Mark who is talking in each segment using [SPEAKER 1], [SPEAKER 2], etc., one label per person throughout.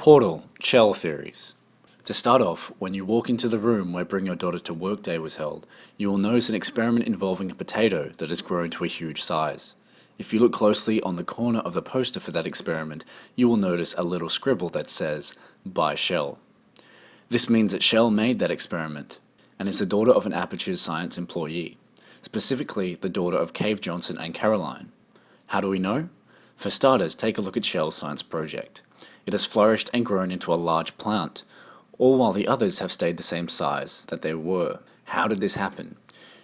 [SPEAKER 1] Portal, Chell theories. To start off, when you walk into the room where Bring Your Daughter to Work Day was held, you will notice an experiment involving a potato that has grown to a huge size. If you look closely on the corner of the poster for that experiment, you will notice a little scribble that says, "By Chell." This means that Chell made that experiment, and is the daughter of an Aperture's science employee, specifically the daughter of Cave Johnson and Caroline. How do we know? For starters, take a look at Chell's science project. It has flourished and grown into a large plant, all while the others have stayed the same size that they were. How did this happen?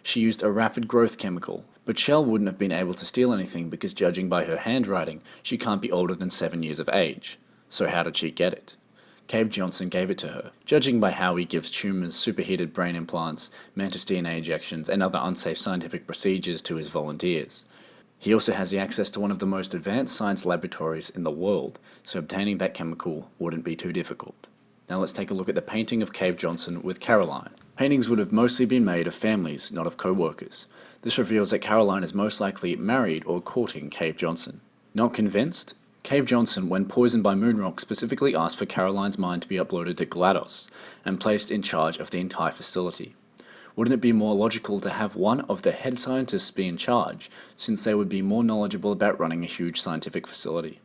[SPEAKER 1] She used a rapid growth chemical, but Chell wouldn't have been able to steal anything because judging by her handwriting, she can't be older than 7 years of age. So how did she get it? Cave Johnson gave it to her. Judging by how he gives tumors, superheated brain implants, mantis DNA injections, and other unsafe scientific procedures to his volunteers. He also has the access to one of the most advanced science laboratories in the world, so obtaining that chemical wouldn't be too difficult. Now let's take a look at the painting of Cave Johnson with Caroline. Paintings would have mostly been made of families, not of co-workers. This reveals that Caroline is most likely married or courting Cave Johnson. Not convinced? Cave Johnson, when poisoned by Moonrock, specifically asked for Caroline's mind to be uploaded to GLaDOS and placed in charge of the entire facility. Wouldn't it be more logical to have one of the head scientists be in charge, since they would be more knowledgeable about running a huge scientific facility?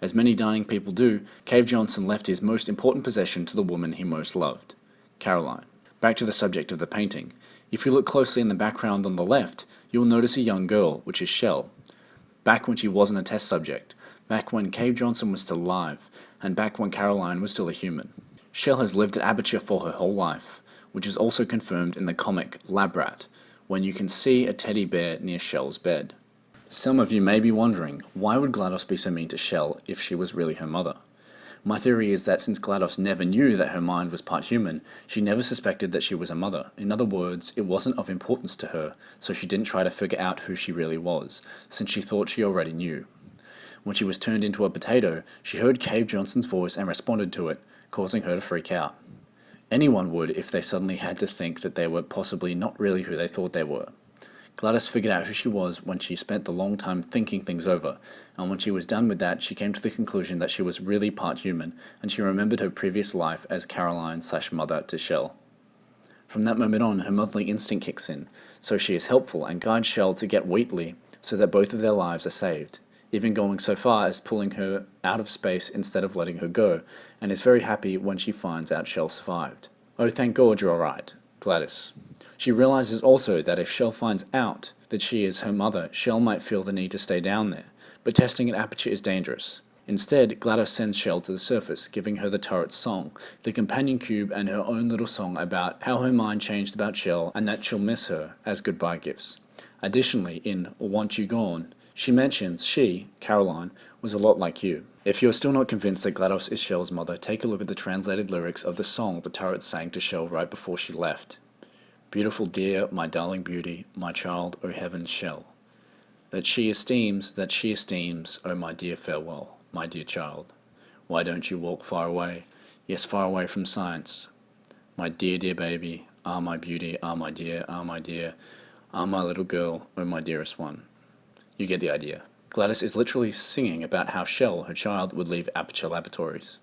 [SPEAKER 1] As many dying people do, Cave Johnson left his most important possession to the woman he most loved, Caroline. Back to the subject of the painting. If you look closely in the background on the left, you will notice a young girl, which is Chell. Back when she wasn't a test subject, back when Cave Johnson was still alive, and back when Caroline was still a human. Chell has lived at Aperture for her whole life, which is also confirmed in the comic Lab Rat, when you can see a teddy bear near Chell's bed. Some of you may be wondering, why would GLaDOS be so mean to Chell if she was really her mother? My theory is that since GLaDOS never knew that her mind was part human, she never suspected that she was a mother. In other words, it wasn't of importance to her, so she didn't try to figure out who she really was, since she thought she already knew. When she was turned into a potato, she heard Cave Johnson's voice and responded to it, causing her to freak out. Anyone would if they suddenly had to think that they were possibly not really who they thought they were. GLaDOS figured out who she was when she spent the long time thinking things over, and when she was done with that, she came to the conclusion that she was really part human, and she remembered her previous life as Caroline/mother to Chell. From that moment on, her motherly instinct kicks in, so she is helpful and guides Chell to get Wheatley so that both of their lives are saved, even going so far as pulling her out of space instead of letting her go, and is very happy when she finds out Chell survived. "Oh, thank God you're alright, Gladys." She realizes also that if Chell finds out that she is her mother, Chell might feel the need to stay down there, but testing at Aperture is dangerous. Instead, GLaDOS sends Chell to the surface, giving her the turret's song, the companion cube, and her own little song about how her mind changed about Chell and that she'll miss her as goodbye gifts. Additionally, in Want You Gone, she mentions she, Caroline, was a lot like you. If you're still not convinced that GLaDOS is Chell's mother, take a look at the translated lyrics of the song the turret sang to Chell right before she left. "Beautiful dear, my darling beauty, my child, O heaven's Chell. That she esteems, O my dear farewell, my dear child. Why don't you walk far away, yes, far away from science? My dear, dear baby, ah my beauty, ah my dear, ah my dear, ah my little girl, O my dearest one." You get the idea. GLaDOS is literally singing about how Chell, her child, would leave Aperture Laboratories.